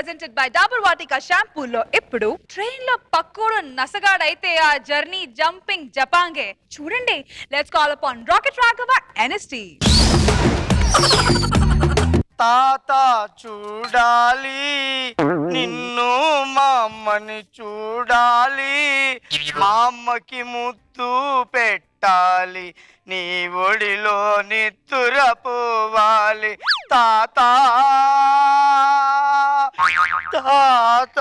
presented by Dabur Vatika shampoo లో ఇప్పుడు train లో పక్కోడు నసగాడైతే ఆ జర్నీ జంపింగ్ జపాంగే చూడండి. Let's call upon rocket Raghava NST. తాత చూడాలి నిన్ను మా అమ్మని చూడాలి, మా అమ్మకి ముద్దు పెట్టాలి, నీ ఒడిలో నిద్దురపోవాలి తాత తాత.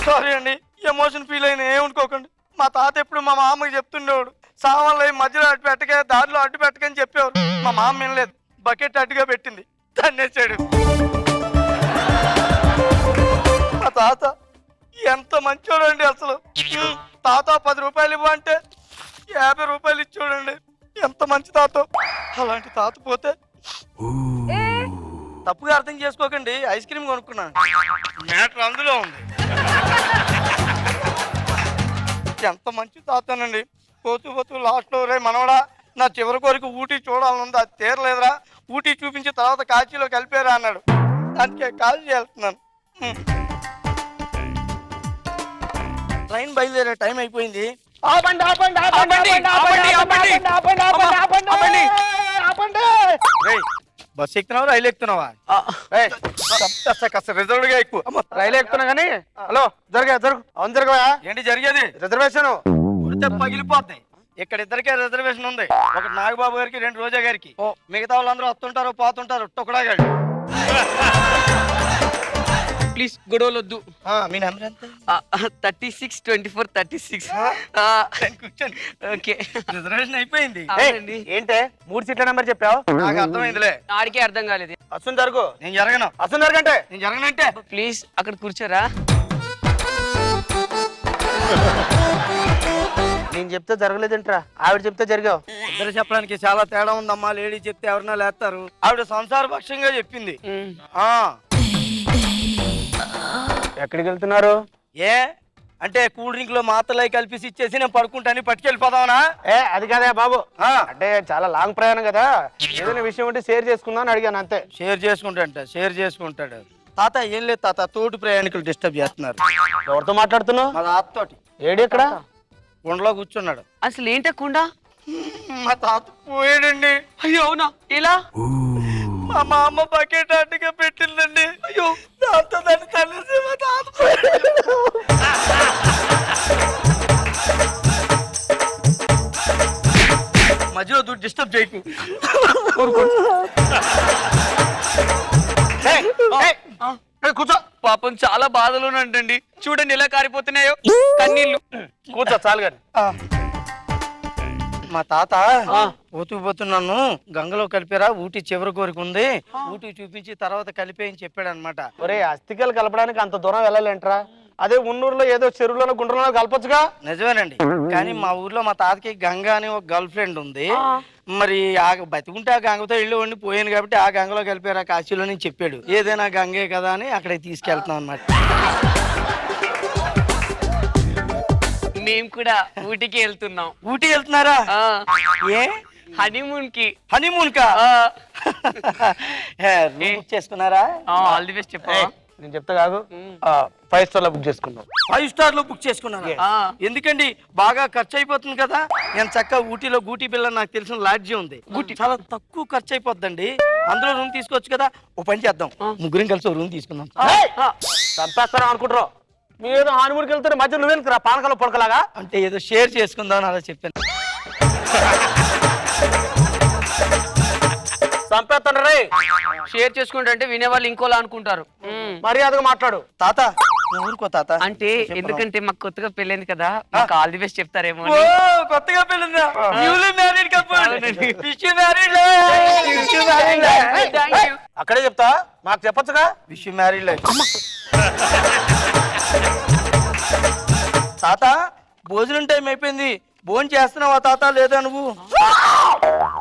సారీ అండి, ఎమోషన్ ఫీల్ అయినా ఏమనుకోకండి. మా తాత ఎప్పుడు మా మామకి చెప్తుండేవాడు, సామాన్లు మధ్యలో అడ్డు పెట్టకే దారిలో అడ్డు పెట్టకని చెప్పేవారు. మా మామ వినలేదు, బకెట్ అడ్డుగా పెట్టింది, తన్నేసాడు. మా తాత ఎంత మంచోడు అండి అసలు. తాత 10 రూపాయలు ఇవ్వంటే 50 రూపాయలు ఇచ్చోడండి, ఎంత మంచి తాత. అలాంటి తాత పోతే తప్పుగా అర్థం చేసుకోకండి, ఐస్ క్రీమ్ కొనుక్కున్నాను, మ్యాటర్ అందులో ఉంది. ఎంత మంచి తాతనండి. పోతూ పోతూ లాస్ట్లో రే మనవడా నా చివరి కోరిక ఊటీ చూడాలనుంది, అది తీరలేదురా, ఊటీ చూపించి తర్వాత కాశీలో కలిపారా అన్నాడు. అందుకే కాశీ వెళ్తున్నాను. ట్రైన్ బయలుదేరే టైం అయిపోయింది. బస్ ఎక్కుతున్నావా రైలు ఎక్కుతున్నావా? రిజర్వ్ గా ఎక్కువ రైలు ఎక్కుతున్నా గానీ. హలో జరుగు అవును జరగవా? ఏంటి జరిగేది? రిజర్వేషన్ పగిలిపోతాయి. ఇక్కడ ఇద్దరికే రిజర్వేషన్ ఉంది, ఒకటి నాగబాబు గారికి, 2 రోజా గారికి. మిగతా వాళ్ళందరూ వస్తుంటారు పోతుంటారు. టొకడాగాడు ప్లీజ్ గొడవలు వద్దు. మీ నెంబర్ ఎంత? 36 24 36. కూర్చోండి. ఓకే రిజర్వేషన్ అయిపోయింది. ఏంటే 3 సీట్ల నెంబర్ చెప్పావు? నాకు అర్థమైందిలే. ఆడికే అర్థం కాలేదు. అసలు జరుగు. నేను జరగను. అసలు జరగంటే నేను జరగనంటే ప్లీజ్ అక్కడ కూర్చోరా. నేను చెప్తే జరగలేదంట్రా, ఆవిడ చెప్తే జరిగావు. ఇద్దరు చెప్పడానికి చాలా తేడా ఉందమ్మా. లేడీ చెప్తే ఎవరన్నా లేస్తారు, ఆవిడ సంసార పక్షంగా చెప్పింది. ఎక్కడికి వెళ్తున్నారు? ఏ అంటే కూల్ డ్రింక్ లో మాత్రలై కలిపి ఇచ్చేసి నేను పడుకుంటాను, పట్టుకెళ్ళిపోదామనా? అది కాదా బాబు, అంటే చాలా లాంగ్ ప్రయాణం కదా, ఏదైనా విషయం ఉంటే షేర్ చేసుకుందాం అని అడిగాను అంతే. షేర్ చేసుకుంటాడు. తాత ఏం లేదు తాత, తోటి ప్రయాణికులు డిస్టర్బ్ చేస్తున్నారు. ఎవరితో మాట్లాడుతున్నావు? మా తాతతోటి. ఏడి ఎక్కడ? కొండలో కూర్చున్నాడు. అసలు ఏంటకుండా? మా తాత పోయాడండి. అయ్యో అవునా? ఎలా? మా అమ్మ బకెట్ అడ్డుగా పెట్టిందండి. అయ్యో దాంతో దాన్ని తల్లేసి మా తాత పోయాడు. మధ్యలో దూరం డిస్టర్బ్ చేయకు. కూర్చో. పాపం చాలా బాధలు ఉంటండి, చూడండి ఎలా కారిపోతున్నాయో కన్నీళ్ళు. కూర్చో చాలు గాని. మా తాత పోతున్నాను గంగలో కలిపారా, ఊటీ చివరి కోరిక ఉంది, ఊటీ చూపించి తర్వాత కలిపేయని చెప్పాడు అనమాట. ఒరే అస్థికలు కలపడానికి అంత దూరం వెళ్ళాలంటరా, అదే ఉన్నూరులో ఏదో చెరువులోనో గుండ్రలోనో కలపచ్చుగా. నిజమేనండి, కానీ మా ఊర్లో మా తాతకి గంగ అని ఒక గర్ల్ ఫ్రెండ్ ఉంది. మరి ఆ బతికుంటే ఆ గంగతో ఇల్లు వండి పోయాను కాబట్టి ఆ గంగలో కలిపారా కాశీలో అని చెప్పాడు. ఏదైనా గంగే కదా అని అక్కడికి తీసుకెళ్తున్నాం అన్నమాట. మేము కూడా ఊటీకి వెళ్తున్నాం. ఊటీ వెళ్తున్నారా? ఏ హనీమూన్ కి. హనీమూన్ కా? బుక్ చేసుకున్నారా? ఆల్ ది బెస్ట్ చెప్పా. నేను చెప్తా కాదు, 5 స్టార్ లో బుక్ చేసుకున్నాం. 5 స్టార్ లో బుక్ చేసుకున్నారా? ఎందుకండి బాగా ఖర్చు అయిపోతుంది కదా. నేను చక్కగా ఊటీలో గూటీ బిల్ల నాకు తెలిసిన లాడ్జీ ఉంది, గూటీ చాలా తక్కువ ఖర్చు అయిపోద్దండి. అందులో రూమ్ తీసుకోవచ్చు కదా. ఓ పని చేద్దాం, ముగ్గురం కలిసి రూమ్ తీసుకుందాం. చంపేస్తారా అనుకుంటారు మీరు? ఏదో హానిమూన్కి వెళ్తారు, మధ్య నువ్వు వెళ్తురా పానకాల పొడకలాగా. అంటే ఏదో షేర్ చేసుకుందాం అని అలా చెప్పాను. చంపేస్తాడే. షేర్ చేసుకుంటే వినే వాళ్ళు ఇంకోలా అనుకుంటారు. మర్యాదగా మాట్లాడు. తాత ఊరుకో తాత. అంటే ఎందుకంటే మాకు కొత్తగా పెళ్ళైంది కదా, మాకు ఆల్ ది బెస్ట్ చెప్తారేమో. కొత్తగా పెళ్ళిందా? అక్కడే చెప్తా, మాకు చెప్పొచ్చుగా. Wish you married life. తాత భోజనం టైం అయిపోయింది, భోజనం చేస్తున్నావా తాత? లేదా నువ్వు?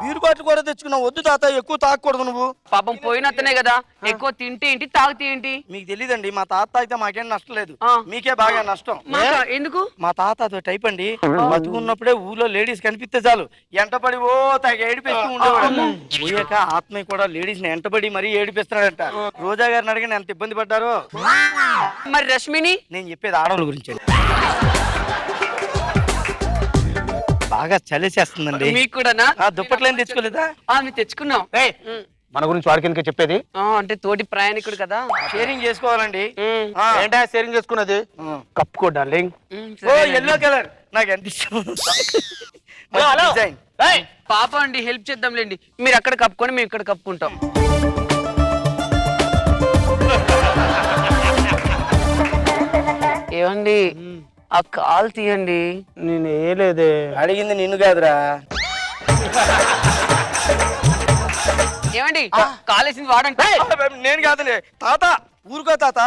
బీరు బాటిల్ కూడా తెచ్చుకున్నావు. వద్దు తాత, ఎక్కువ తాగకూడదు నువ్వు. పాపం పోయినత్తనే కదా, ఎక్కువ తింటే ఏంటి తాగితే ఏంటి? మీకు తెలియదండి, మా తాత తాగితే మాకేం నష్టం లేదు, ఆ. మీకే బాగా నష్టం. ఎందుకు? మా తాత అదో టైప్ అండి. బతుకున్నప్పుడే ఊర్లో లేడీస్ కనిపిస్తే చాలు ఎంటపడి ఓ తాగ ఏడిపిస్తూ ఉండేవాడు. పోయాక ఆత్మయ్య కూడా లేడీస్ ని ఎంటబడి మరీ ఏడిపిస్తున్నాడంట. రోజా గారిని అడిగిన ఎంత ఇబ్బంది పడ్డారో. మరి రష్మిని? నేను చెప్పేది ఆడవాళ్ళ గురించి. బాగా చలిసేస్తుందండి. మీకు కూడానా? దుప్పట్లేం తెచ్చుకోలేదా? మేము తెచ్చుకున్నాం. మన గురించి వాడికి ఎందుకు చెప్పేది? అంటే తోటి ప్రయాణికుడు కదా, షేరింగ్ చేసుకోవాలండి. ఏంటా షేరింగ్ చేసుకున్నది? కప్పుకో డార్లింగ్. ఓ ఎల్లో కలర్ నాకు ఎంత ఇష్టం. డిజైన్. పాప అండి, హెల్ప్ చేద్దాంలేండి. మీరు అక్కడ కప్పుకొని మేము ఇక్కడ కప్పుకుంటాం. ఏమండి ఆ కాల్ తీయండి. నేను ఏలేదే. అడిగింది నిన్ను కాదురా. ఏమండి కాలేసింది వాడంటే? నేను కాదండి తాత, ఊరుకో తాత.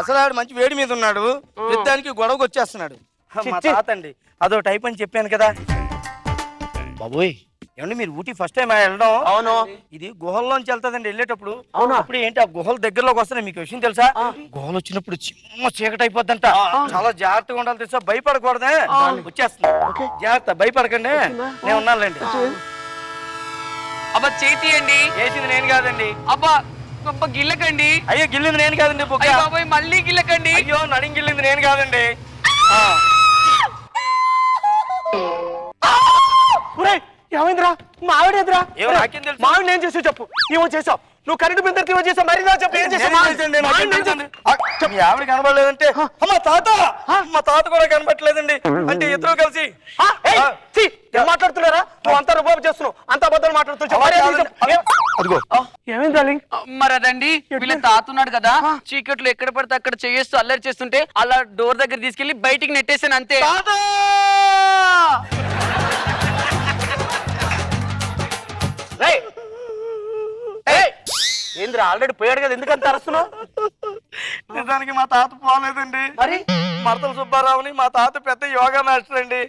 అసలు ఆడు మంచి వేడి మీద ఉన్నాడు, పెద్దానికి గొడవకు వచ్చేస్తున్నాడు. మా తాత అండి అదో టైప్ అని చెప్పాను కదా బాబోయ్. ఏమండి మీరు ఊటీ ఫస్ట్ టైం వెళ్ళడం? అవును. ఇది గుహల్లోంచి వెళ్తాదండి వెళ్ళేటప్పుడు. అవునా? అప్పుడు ఏంటి ఆ గుహల దగ్గరలోకి వస్తున్నాయి. మీకు విషయం తెలుసా? గుహలు వచ్చినప్పుడు చిన్న చీకటి అయిపోద్దంట. చాలా జాగ్రత్తగా ఉండాలి తెలుసా, భయపడకూడదే. వచ్చేస్తుంది, జాగ్రత్త, భయపడకండి, నేను ఉన్నానులేండి. అబ్బా చేతియండి. వేసింది నేను కాదండి. అబ్బా గొప్ప గిల్లకండి. అయ్యో గిల్లింది నేను కాదండి. బాబాయ్ మళ్ళీ గిల్లకండి. అయ్యో నడిం గిల్లింది నేను కాదండి. ఏమైందిరా? మా ఆవిడ ఎదురా? ఏమో నాకేం తెలుసు? మా ఆవిడ ఏం చేసావు చెప్పు. ఏమో చేసావు నువ్వు, కరెంటు బిందెకి ఏమో చేసావు. మరి నా చెప్పు, ఏం చేసావు? మీ ఆవిడ కనబడలేదంటే మా తాత, మా తాత కూడా కనబడలేదండి. అంటే ఇద్దరు కలిసి ఏం మాట్లాడుతున్నారా? నువ్వు అంతా రుబాబు చేస్తున్నావు, అంతా అబద్ధాలు మాట్లాడుతున్నావు. అదిగో ఏమైంది డార్లింగ్? మరి అదండి వీళ్ళ తాత ఉన్నాడు కదా, చీకట్లో ఎక్కడ పడితే అక్కడ చేస్తూ అల్లరి చేస్తుంటే అలా డోర్ దగ్గర తీసుకెళ్లి బయటికి నెట్టేసాను అంతే. ఏంద్రా ఆల్రెడీ పోయాడు కదా, ఎందుకంత అరుస్తున్నావు? నిజానికి మా తాత పోలేదండి. మరి మరతల సుబ్బారావుని మా తాత పెద్ద యోగా మాస్టర్ అండి.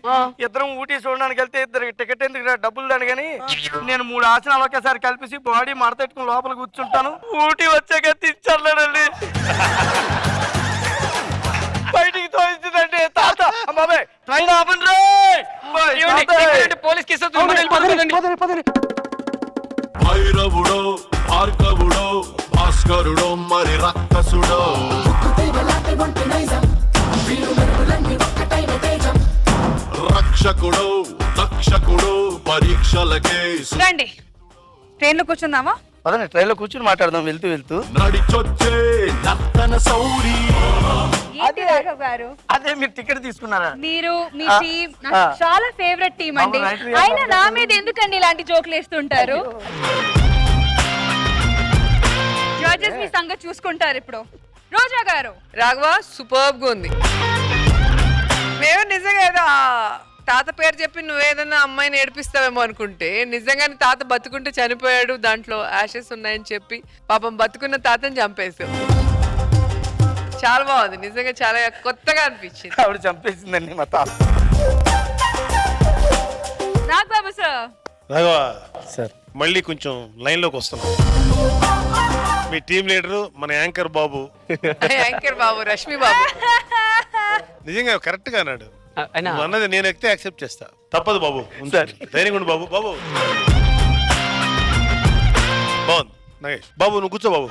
ఇద్దరం ఊటీ చూడడానికి వెళ్తే ఇద్దరు టికెట్ ఎందుకు డబ్బులు దాని కానీ నేను 3 ఆసనాలు ఒకేసారి కలిపేసి బాడీ మడతెట్టుకుని లోపల కూర్చుంటాను. ఊటీ వచ్చాక తెచ్చాడండి, బయటికి తోయించిందండి తాత. బాబాయ్ ట్రైన్ ఆపండి, పోలీస్ కేసు. భైరవుడో భార్గవుడో భాస్కరుడో మరి రక్కసుడో రక్షకుడో దక్షకుడో పరీక్షలకే రండి ట్రైన్ లో కూర్చుందామా? పదండి ట్రైన్ లో కూర్చుని మాట్లాడదాం వెళ్తూ వెళ్తూ. నడిచొచ్చే నర్తన సౌరి. ఏంటి రాఘవ్ గారు? అదే మీరు టికెట్ తీసుకున్నారా? మీరు మీ టీం నాకు చాలా ఫేవరెట్ టీం అండి. అయినా నా మీద ఎందుకండి ఇలాంటి జోకులు వేస్తుంటారు? జడ్జెస్ మీ సంగతి చూసుకుంటారు ఇప్పుడు. రోజా గారు. రాఘవ సూపర్బ్ గా ఉంది. మేము నిజంగా ఏదో తాత పేరు చెప్పి నువ్వేదన్నా అమ్మాయిని ఏడిపిస్తావేమో అనుకుంటే నిజంగానే తాత బతుకుంటే చనిపోయాడు, దాంట్లో యాషెస్ ఉన్నాయని చెప్పి పాపం బతుకున్న తాతని చంపేశావు. చాలా బాగుంది, నిజంగా చాలా కొత్తగా అనిపించింది. ఆవిడ చంపేసిందండి మా తాత. నాగబాబు సార్. రాఘవ సార్ మళ్ళీ కొంచెం లైన్ లోకి వస్తున్నాం. మీ టీం లీడరు మన యాంకర్ బాబు. యాంకర్ బాబు, రష్మి బాబు నిజంగా కరెక్ట్ గా అన్నాడు. అయినా నువ్వు అన్నది నేను ఎక్కితే యాక్సెప్ట్ చేస్తా. తప్పదు బాబు, ధైర్యంగా ఉండు బాబు. బాబు బాగుంది నాగేష్. బాబు నువ్వు కూర్చో బాబు.